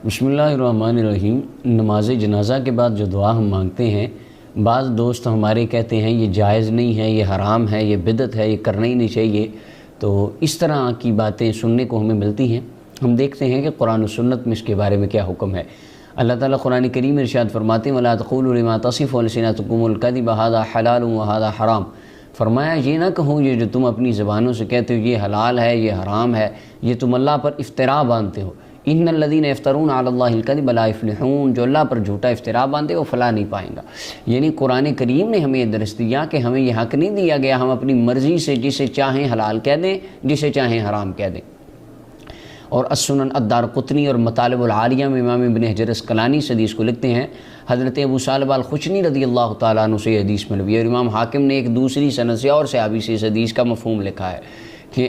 بسم اللہ الرحمن الرحیم۔ نماز جنازہ کے بعد جو دعا ہم مانگتے ہیں، بعض دوست ہمارے کہتے ہیں یہ جائز نہیں ہے، یہ حرام ہے، یہ بدعت ہے، یہ کرنا ہی نہیں چاہیے۔ تو اس طرح کی باتیں سننے کو ہمیں ملتی ہیں۔ ہم دیکھتے ہیں کہ قرآن و سنت میں اس کے بارے میں کیا حکم ہے۔ اللہ تعالیٰ قرآن کریم میں ارشاد فرماتے ہیں وَلَا تَقُولُوا لِمَا تَصِفُ أَلْسِنَتُكُمُ الْكَذِبَ هَذَا حَلَالٌ وَهَذَا حَرَامٌ۔ فرمایا یہ نہ کہو یہ جو تم اپنی زبانوں سے کہتے ہو یہ حلال ہے، یہ حرام ہے، یہ تم اللہ پر افتراء باندھتے ہو۔ ان الذین یفترون علی اللہ الکذب لا یفلحون، جو اللہ پر جھوٹا افتراء باندھے وہ فلاح نہیں پائیں گا۔ یعنی قرآن کریم نے ہمیں یہ درس دیا کہ ہمیں یہ حق نہیں دیا گیا ہم اپنی مرضی سے جسے چاہیں حلال کہہ دیں، جسے چاہیں حرام کہہ دیں۔ اور السنن الدارقطنی اور مطالب العالیہ میں امام ابن حجر اسقلانی اس حدیث کو لکھتے ہیں، حضرت ابو ثعلبہ الخشنی رضی اللہ تعالیٰ عنہ سے یہ حدیث مروی ہے، اور امام حاکم نے ایک دوسری سند سے اور صحابی سے اس حدیث کا مفہوم لکھا ہے کہ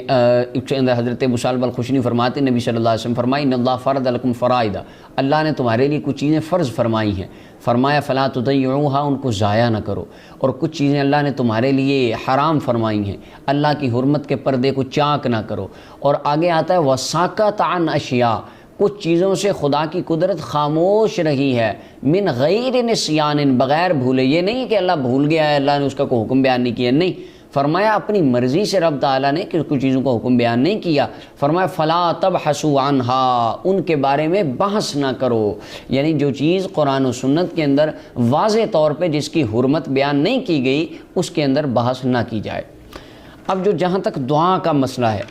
حضرت ابو ثعلبہ الخشنی فرماتے ہیں نبی صلی اللہ علیہ وسلم فرمائی ان اللہ فرض لکم فرائض، اللہ نے تمہارے لیے کچھ چیزیں فرض فرمائی ہیں، فرمایا فلا تضیعوها، ان کو ضائع نہ کرو، اور کچھ چیزیں اللہ نے تمہارے لیے حرام فرمائی ہیں، اللہ کی حرمت کے پردے کو چاک نہ کرو۔ اور آگے آتا ہے وساکت عن اشیاء، کچھ چیزوں سے خدا کی قدرت خاموش رہی ہے، من غیر نسیان، بغیر بھولے۔ یہ نہیں کہ اللہ بھول گیا ہے، اللہ نے اس کا کوئی حکم بیان نہیں کیا، نہیں، فرمایا اپنی مرضی سے رب تعالیٰ نے کچھ چیزوں کا حکم بیان نہیں کیا، فرمایا فلا تبحثوا عنہا، ان کے بارے میں بحث نہ کرو۔ یعنی جو چیز قرآن و سنت کے اندر واضح طور پہ جس کی حرمت بیان نہیں کی گئی اس کے اندر بحث نہ کی جائے۔ اب جو جہاں تک دعا کا مسئلہ ہے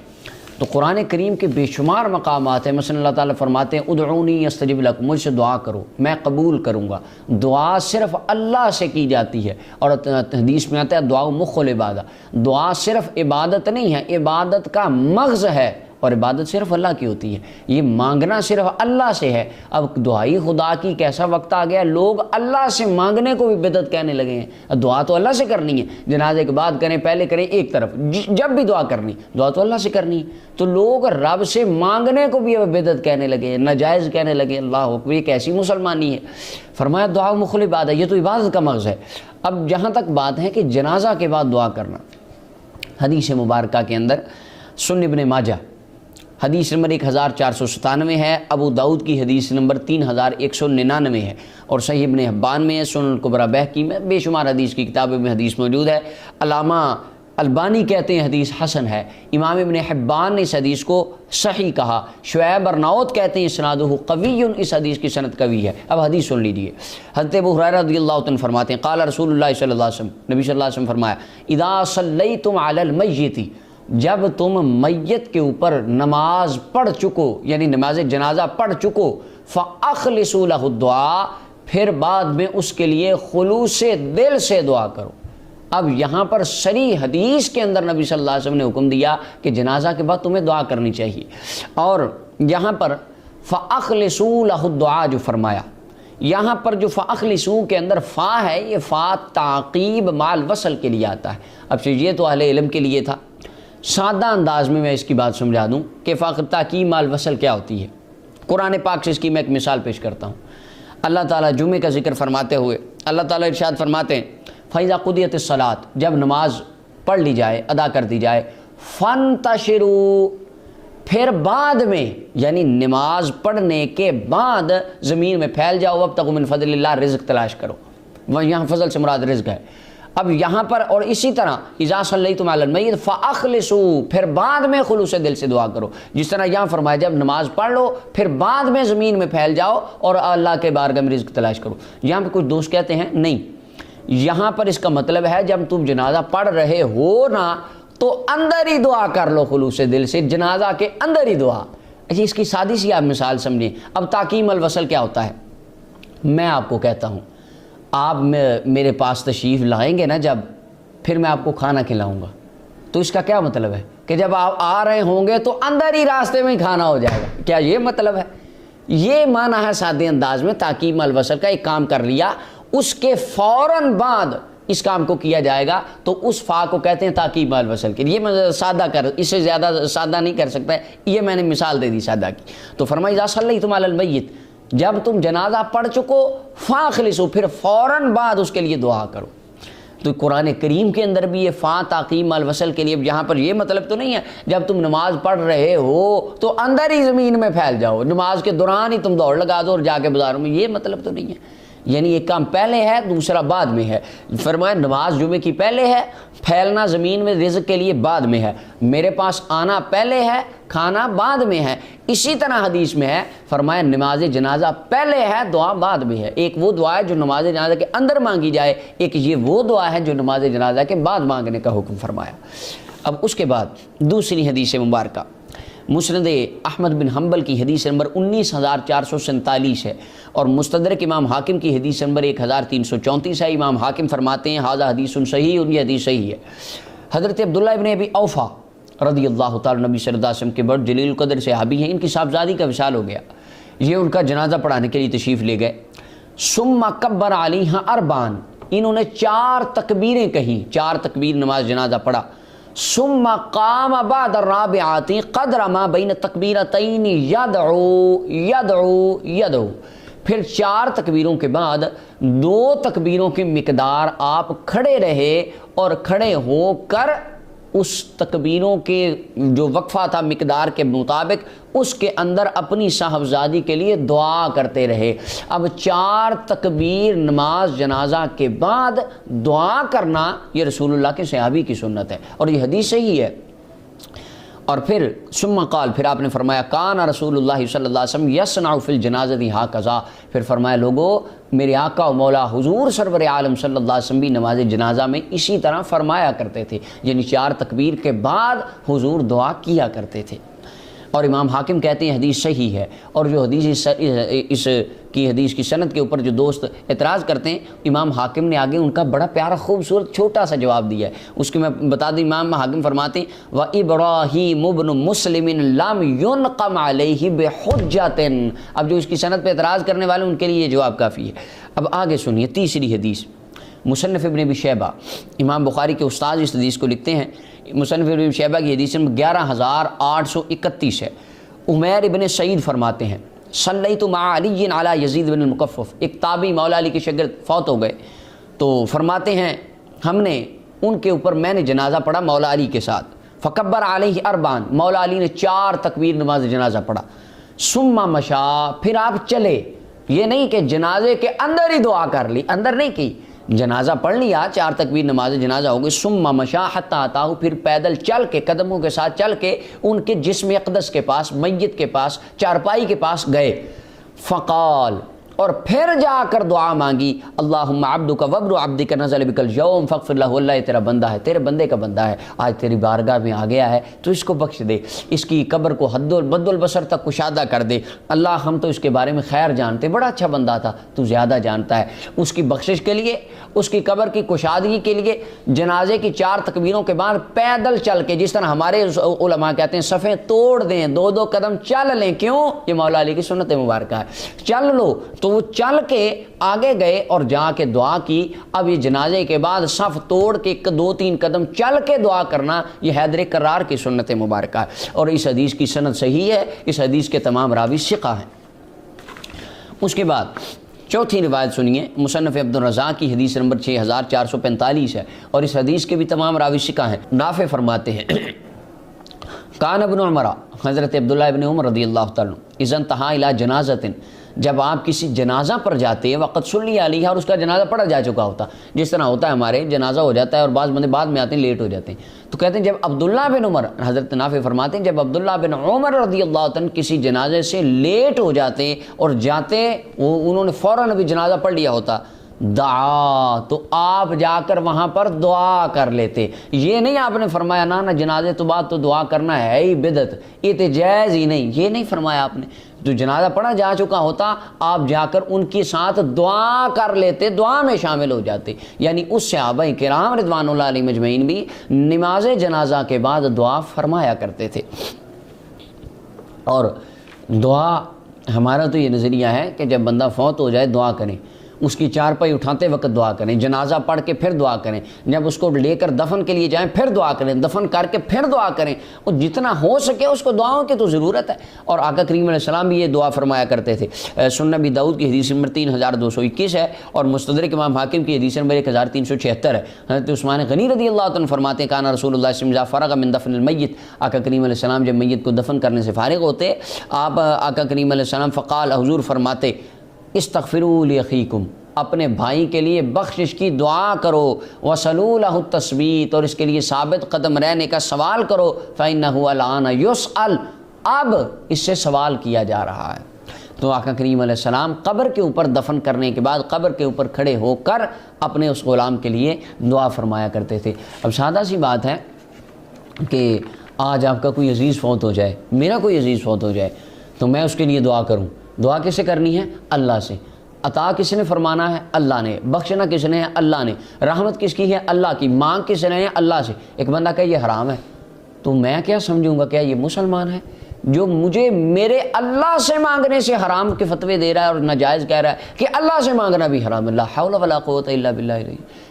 تو قرآن کریم کے بے شمار مقامات ہیں، مثلا اللہ تعالیٰ فرماتے ہیں ادعونی استجب لکم، مجھ سے دعا کرو میں قبول کروں گا۔ دعا صرف اللہ سے کی جاتی ہے، اور حدیث میں آتا ہے دعا مخ العبادہ، دعا صرف عبادت نہیں ہے، عبادت کا مغز ہے، اور عبادت صرف اللہ کی ہوتی ہے، یہ مانگنا صرف اللہ سے ہے۔ اب دعائی خدا کی کیسا وقت آ گیا، لوگ اللہ سے مانگنے کو بھی بدعت کہنے لگے ہیں۔ دعا تو اللہ سے کرنی ہے، جنازے کے بعد کریں پہلے کریں ایک طرف، جب بھی دعا کرنی دعا تو اللہ سے کرنی ہے، تو لوگ رب سے مانگنے کو بھی بدعت کہنے لگے ہیں، ناجائز کہنے لگے۔ اللہ اکبر، یہ کیسی مسلمانی ہے۔ فرمایا دعا مخل عبادت، یہ تو عبادت کا مغز ہے۔ اب جہاں تک بات ہے کہ جنازہ کے بعد دعا کرنا، حدیث مبارکہ کے اندر سنن ابن ماجہ حدیث نمبر 1497 ہے، ابو داؤد کی حدیث نمبر 3199 ہے، اور صحیح ابن حبان میں ہے، سنن الکبریٰ بہقی میں، بے شمار حدیث کی کتابوں میں حدیث موجود ہے۔ علامہ البانی کہتے ہیں حدیث حسن ہے، امام ابن حبان نے اس حدیث کو صحیح کہا، شعیب ارناؤت کہتے ہیں اسنادہ قوی، اس حدیث کی سند قوی ہے۔ اب حدیث سن لیجئے، حضرت ابو ہریرہ رضی اللہ عنہ فرماتے ہیں قال رسول اللہ صلی اللہ علیہ وسلم، نبی صلی اللہ علیہ وسلم فرمایا اذا صلیتم علی المیت، جب تم میت کے اوپر نماز پڑھ چکو، یعنی نماز جنازہ پڑھ چکو، فاخلصوا له الدعاء، پھر بعد میں اس کے لیے خلوص دل سے دعا کرو۔ اب یہاں پر صریح حدیث کے اندر نبی صلی اللہ علیہ وسلم نے حکم دیا کہ جنازہ کے بعد تمہیں دعا کرنی چاہیے، اور یہاں پر فاخلصوا له الدعاء جو فرمایا، یہاں پر جو فاخلصوا کے اندر فا ہے، یہ فا تعقیب مال وصل کے لیے آتا ہے۔ اب یہ تو اہل علم کے لیے تھا، سادہ انداز میں اس کی بات سمجھا دوں کہ تعقیب مال وصل کیا ہوتی ہے۔ قرآن پاک سے اس کی میں ایک مثال پیش کرتا ہوں۔ اللہ تعالیٰ جمعے کا ذکر فرماتے ہوئے اللہ تعالیٰ ارشاد فرماتے ہیں فَإِذَا قُضِيَتِ الصَّلَاةُ، جب نماز پڑھ لی جائے، ادا کر دی جائے، فَانْتَشِرُوا، پھر بعد میں یعنی نماز پڑھنے کے بعد زمین میں پھیل جاؤ، وَابْتَغُوا مِنْ فَضْلِ اللَّهِ، رزق تلاش کرو۔ وہ یہاں فضل سے مراد رزق ہے۔ اب یہاں پر اور اسی طرح اذا صلیتم علی المیت فاخلصوا، پھر بعد میں خلوص دل سے دعا کرو، جس طرح یہاں فرمایا جب نماز پڑھ لو پھر بعد میں زمین میں پھیل جاؤ اور اللہ کے بارگاہ میں رزق تلاش کرو۔ یہاں پہ کچھ دوست کہتے ہیں نہیں، یہاں پر اس کا مطلب ہے جب تم جنازہ پڑھ رہے ہو نا تو اندر ہی دعا کر لو، خلوص دل سے جنازہ کے اندر ہی دعا۔ اچھا، اس کی سادی سی آپ مثال سمجھیں۔ اب تعقیم الوصل کیا ہوتا ہے؟ میں آپ کو کہتا ہوں آپ میرے پاس تشریف لائیں گے نا جب، پھر میں آپ کو کھانا کھلاؤں گا، تو اس کا کیا مطلب ہے کہ جب آپ آ رہے ہوں گے تو اندر ہی راستے میں کھانا ہو جائے گا؟ کیا یہ مطلب ہے؟ یہ معنی ہے سادے انداز میں تعقیم الوصل کا۔ ایک کام کر لیا، اس کے فوراً بعد اس کام کو کیا جائے گا تو اس فا کو کہتے ہیں تعقیم الوصل کے۔ یہ میں سادہ اس سے زیادہ سادہ نہیں کر سکتا ہے، یہ میں نے مثال دے دی سادہ کی۔ تو فرمایا اذا صلیتم علی المیت، جب تم جنازہ پڑھ چکو، فاخلصوا، پھر فوراً بعد اس کے لیے دعا کرو۔ تو قرآن کریم کے اندر بھی یہ فا تعقیم الوصل کے لیے، یہاں پر یہ مطلب تو نہیں ہے جب تم نماز پڑھ رہے ہو تو اندر ہی زمین میں پھیل جاؤ، نماز کے دوران ہی تم دوڑ لگا دو اور جا کے بازاروں میں، یہ مطلب تو نہیں ہے، یعنی ایک کام پہلے ہے دوسرا بعد میں ہے۔ فرمایا نماز جمعے کی پہلے ہے، پھیلنا زمین میں رزق کے لیے بعد میں ہے، میرے پاس آنا پہلے ہے، کھانا بعد میں ہے۔ اسی طرح حدیث میں ہے، فرمایا نماز جنازہ پہلے ہے، دعا بعد میں ہے۔ ایک وہ دعا ہے جو نماز جنازہ کے اندر مانگی جائے، ایک یہ وہ دعا ہے جو نماز جنازہ کے بعد مانگنے کا حکم فرمایا۔ اب اس کے بعد دوسری حدیث مبارکہ مسند احمد بن حنبل کی حدیث نمبر 19447 ہے، اور مستدرک امام حاکم کی حدیث نمبر 1334 ہے۔ امام حاکم فرماتے ہیں ھذا حدیث صحیح، یہ حدیث صحیح ہے۔ حضرت عبداللہ ابن ابی اوفا رضی اللہ تعالی نبی صلی اللہ علیہ وسلم کے بڑے جلیل القدر صحابی ہیں، ان کی صاحبزادی کا وصال ہو گیا، یہ ان کا جنازہ پڑھانے کے لیے تشریف لے گئے۔ ثم کبر علیہا اربعا، انہوں نے 4 تکبیریں کہیں، 4 تکبیر نماز جنازہ پڑھا۔ ثم قام بعد الرابعات قدر ما بین تکبیرتین یدعو، پھر 4 تکبیروں کے بعد 2 تکبیروں کی مقدار آپ کھڑے رہے اور کھڑے ہو کر اس تکبیروں کے جو وقفہ تھا مقدار کے مطابق اس کے اندر اپنی صاحبزادی کے لیے دعا کرتے رہے۔ اب 4 تکبیر نماز جنازہ کے بعد دعا کرنا یہ رسول اللہ کے صحابی کی سنت ہے، اور یہ حدیث صحیح ہے۔ اور پھر ثم قال، پھر آپ نے فرمایا کان رسول اللہ صلی اللہ علیہ وسلم یصنع فی الجنازۃ ھکذا، پھر فرمایا لوگو میرے آقا و مولا حضور سرور عالم صلی اللہ علیہ وسلم بھی نماز جنازہ میں اسی طرح فرمایا کرتے تھے، یعنی 4 تکبیر کے بعد حضور دعا کیا کرتے تھے۔ اور امام حاکم کہتے ہیں حدیث صحیح ہے، اور جو حدیث اس کی حدیث کی سند کے اوپر جو دوست اعتراض کرتے ہیں، امام حاکم نے آگے ان کا بڑا پیارا خوبصورت چھوٹا سا جواب دیا ہے، اس کے میں بتا دوں۔ امام حاکم فرماتے ہیں وَإِبْرَاهِيمُ بْنُ مُسْلِمٍ لَمْ يُنْقَمْ عَلَيْهِ بِحُجَّةٍ، اب جو اس کی سند پہ اعتراض کرنے والے ان کے لیے یہ جواب کافی ہے۔ اب آگے سنیے تیسری حدیث، مصنف ابن ابی شیبہ، امام بخاری کے استاد اس حدیث کو لکھتے ہیں، مصنف ابن ابی شیبہ کی حدیث نمبر 11831 ہے۔ عمیر ابن سعید فرماتے ہیں صلیت مع علی علی یزید بن المکفف، ایک تابعی مولا علی کے شاگرد فوت ہو گئے، تو فرماتے ہیں ہم نے ان کے اوپر میں نے جنازہ پڑھا مولا علی کے ساتھ، فکبر علیہ اربعا، مولا علی نے 4 تکبیر نماز جنازہ پڑھا، ثم مشا، پھر آپ چلے، یہ نہیں کہ جنازے کے اندر ہی دعا کر لی، اندر نہیں کی، جنازہ پڑھ لیا، 4 تکبیر نماز جنازہ ہو گئی، ثم مشا حتی اتاہ، پھر پیدل چل کے قدموں کے ساتھ چل کے ان کے جسم اقدس کے پاس، میت کے پاس، چارپائی کے پاس گئے، فقال، اور پھر جا کر دعا مانگی اللہم عبدک وابن عبدک نزل بک اليوم فاغفر لہ، اللہ یہ تیرا بندہ ہے، تیرے بندے کا بندہ ہے، آج تیری بارگاہ میں آ گیا ہے تو اس کو بخش دے، اس کی قبر کو حد بد البصر تک کشادہ کر دے، اللہ ہم تو اس کے بارے میں خیر جانتے، بڑا اچھا بندہ تھا، تو زیادہ جانتا ہے، اس کی بخشش کے لیے، اس کی قبر کی کشادگی کے لیے جنازے کی 4 تکبیروں کے بعد پیدل چل کے، جس طرح ہمارے علماء کہتے ہیں صفیں توڑ دیں، 2 قدم چل لیں، کیوں؟ یہ مولا علی کی سنت مبارکہ ہے، چل لو، تو وہ چل کے آگے گئے اور جا کے دعا کی۔ اب یہ جنازے کے بعد صف توڑ کے 2-3 قدم چل کے دعا کرنا یہ حیدر کرار کی سنت مبارکہ ہے، اور اس حدیث کی سند صحیح ہے، اس حدیث کے تمام راوی ثقہ ہیں۔ اس کے بعد چوتھی روایت سنیے، مصنف عبد الرزاق کی حدیث نمبر 6445 ہے، اور اس حدیث کے بھی تمام راوی ثقہ ہیں۔ نافع فرماتے ہیں کان ابن عمر، حضرت عبداللہ ابن عمر رضی اللہ تعالیٰ اذا انتہا الی جنازۃ، جب آپ کسی جنازہ پر جاتے ہیں وقت صلی علیہ، اور اس کا جنازہ پڑھا جا چکا ہوتا، جس طرح ہوتا ہے ہمارے جنازہ ہو جاتا ہے اور بعض بندے بعد میں آتے ہیں لیٹ ہو جاتے ہیں، تو کہتے ہیں جب عبداللہ بن عمر، حضرت نافع فرماتے ہیں جب عبداللہ بن عمر رضی اللہ عنہ کسی جنازے سے لیٹ ہو جاتے اور جاتے، انہوں نے فوراً ابھی جنازہ پڑھ لیا ہوتا، دعا، تو آپ جا کر وہاں پر دعا کر لیتے، یہ نہیں آپ نے فرمایا نا جنازے تو بعد تو دعا کرنا ہے ہی بدعت، یہ تو جائز ہی نہیں، یہ نہیں فرمایا آپ نے، جو جنازہ پڑھا جا چکا ہوتا آپ جا کر ان کے ساتھ دعا کر لیتے، دعا میں شامل ہو جاتے، یعنی اس صحابہ کرام رضوان اللہ علیہ مجمعین بھی نماز جنازہ کے بعد دعا فرمایا کرتے تھے۔ اور دعا ہمارا تو یہ نظریہ ہے کہ جب بندہ فوت ہو جائے دعا کریں، اس کی چارپائی اٹھاتے وقت دعا کریں، جنازہ پڑھ کے پھر دعا کریں، جب اس کو لے کر دفن کے لیے جائیں پھر دعا کریں، دفن کر کے پھر دعا کریں، اور جتنا ہو سکے اس کو دعاؤں کی تو ضرورت ہے۔ اور آقا کریم علیہ السلام بھی یہ دعا فرمایا کرتے تھے۔ سنن ابی داؤد کی حدیث نمبر 3221 ہے، اور مستدرک امام حاکم کی حدیث نمبر 1376 ہے۔ حضرت عثمان غنی رضی اللہ عنہ فرماتے ہیں کان رسول اللہ صلی اللہ علیہ وسلم فرغ من دفن المیت، آقا کریم علیہ السلام جب میت کو دفن کرنے سے فارغ ہوتے، آپ آقا کریم علیہ السلام فقال، حضور فرماتے استغفروا لاخیکم، اپنے بھائی کے لیے بخشش کی دعا کرو، وصلوا له التثبیت، اور اس کے لیے ثابت قدم رہنے کا سوال کرو، فإنه الآن يسأل، اب اس سے سوال کیا جا رہا ہے۔ تو آقا کریم علیہ السلام قبر کے اوپر دفن کرنے کے بعد قبر کے اوپر کھڑے ہو کر اپنے اس غلام کے لیے دعا فرمایا کرتے تھے۔ اب سادہ سی بات ہے کہ آج آپ کا کوئی عزیز فوت ہو جائے، میرا کوئی عزیز فوت ہو جائے، تو میں اس کے لیے دعا کروں۔ دعا کس سے کرنی ہے؟ اللہ سے۔ عطا کس نے فرمانا ہے؟ اللہ نے۔ بخشنا کس نے ہے؟ اللہ نے۔ رحمت کس کی ہے؟ اللہ کی۔ مانگ کس نے ہے؟ اللہ سے۔ ایک بندہ کہے یہ حرام ہے، تو میں کیا سمجھوں گا؟ کیا یہ مسلمان ہے جو مجھے میرے اللہ سے مانگنے سے حرام کے فتوے دے رہا ہے اور ناجائز کہہ رہا ہے کہ اللہ سے مانگنا بھی حرام ہے؟ لا حول ولا قوت الا باللہ۔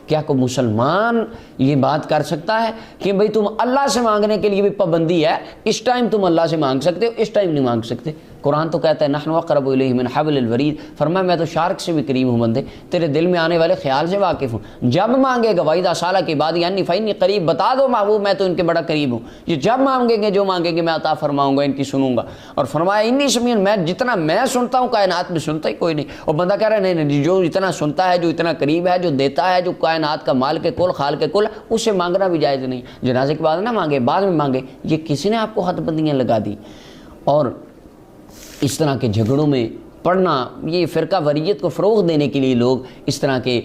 کیا کوئی مسلمان یہ بات کر سکتا ہے کہ بھئی تم اللہ سے مانگنے کے لیے بھی پابندی ہے، اس ٹائم تم اللہ سے مانگ سکتے ہو، اس ٹائم نہیں مانگ سکتے؟ قرآن تو کہتا ہے نحن اقرب الیہ من حبل الورید، فرمایا میں تو شارک سے بھی قریب ہوں بندے، تیرے دل میں آنے والے خیال سے واقف ہوں۔ جب مانگے گا وَإِذَا سَأَلَكَ عِبَادِي عَنِّي فَإِنِّي قریب، بتا دو محبوب میں تو ان کے بڑا قریب ہوں، یہ جب مانگیں گے جو مانگیں گے میں عطا فرماؤں گا، ان کی سنوں گا۔ اور فرمایا انی سمیع، میں جتنا میں سنتا ہوں کائنات میں سنتا ہی کوئی نہیں۔ اور بندہ کہہ رہا ہے نہیں، جو اتنا سنتا ہے، جو اتنا قریب ہے، جو دیتا ہے، جو کائنات کا مال کے کل خال کے کل، اس سے مانگنا بھی جائز نہیں۔ جنازے کے بعد نہ مانگے، بعد میں مانگے، یہ کسی نے آپ کو حد بندیاں لگا دی؟ اور اس طرح کے جھگڑوں میں پڑھنا، یہ فرقہ وریت کو فروغ دینے کے لیے لوگ اس طرح کے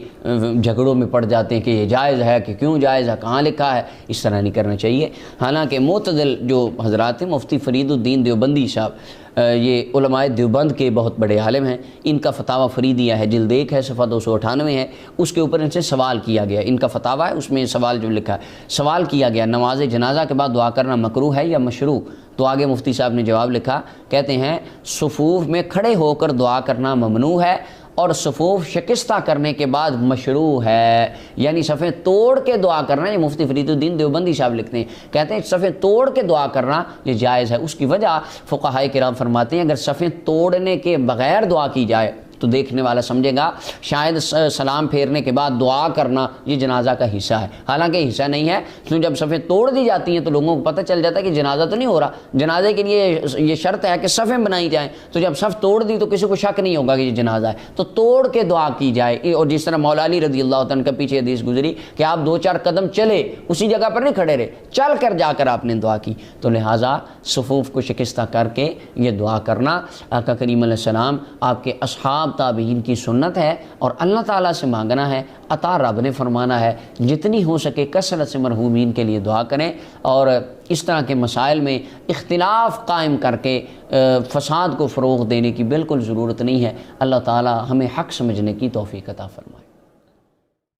جھگڑوں میں پڑ جاتے ہیں کہ یہ جائز ہے کہ کیوں جائز ہے، کہاں لکھا ہے، اس طرح نہیں کرنا چاہیے۔ حالانکہ معتدل جو حضرات ہیں، مفتی فرید الدین دیوبندی صاحب، یہ علماء دیوبند کے بہت بڑے عالم ہیں، ان کا فتاویٰ فریدیہ ہے، جلد 1 ہے، صفحہ 298 ہے، اس کے اوپر ان سے سوال کیا گیا، ان کا فتاویٰ ہے، اس میں سوال جو لکھا ہے، سوال کیا گیا نماز جنازہ کے بعد دعا کرنا مکروہ ہے یا مشروع؟ تو آگے مفتی صاحب نے جواب لکھا، کہتے ہیں صفوف میں کھڑے ہو کر دعا کرنا ممنوع ہے، اور صفوف شکستہ کرنے کے بعد مشروع ہے، یعنی صفیں توڑ کے دعا کرنا، یہ مفتی فرید الدین دیوبندی صاحب لکھتے ہیں، کہتے ہیں صفیں توڑ کے دعا کرنا یہ جائز ہے۔ اس کی وجہ فقہائے کرام فرماتے ہیں اگر صفیں توڑنے کے بغیر دعا کی جائے تو دیکھنے والا سمجھے گا شاید سلام پھیرنے کے بعد دعا کرنا یہ جنازہ کا حصہ ہے، حالانکہ حصہ نہیں ہے۔ تو جب صفیں توڑ دی جاتی ہیں تو لوگوں کو پتہ چل جاتا ہے کہ جنازہ تو نہیں ہو رہا، جنازے کے لیے یہ شرط ہے کہ صفیں بنائی جائیں، تو جب صف توڑ دی تو کسی کو شک نہیں ہوگا کہ یہ جنازہ ہے، تو توڑ کے دعا کی جائے۔ اور جس طرح مولا علی رضی اللہ عنہ کا پیچھے حدیث گزری کہ آپ 2-4 قدم چلے، اسی جگہ پر نہیں کھڑے رہے، چل کر جا کر آپ نے دعا کی، تو لہٰذا صفوف کو شکستہ کر کے یہ دعا کرنا آقا کریم علیہ السلام، آپ کے اصحاب تابعین کی سنت ہے، اور اللہ تعالیٰ سے مانگنا ہے، عطا رب نے فرمانا ہے، جتنی ہو سکے کثرت سے مرحومین کے لیے دعا کریں، اور اس طرح کے مسائل میں اختلاف قائم کر کے فساد کو فروغ دینے کی بالکل ضرورت نہیں ہے۔ اللہ تعالیٰ ہمیں حق سمجھنے کی توفیق عطا فرمائے۔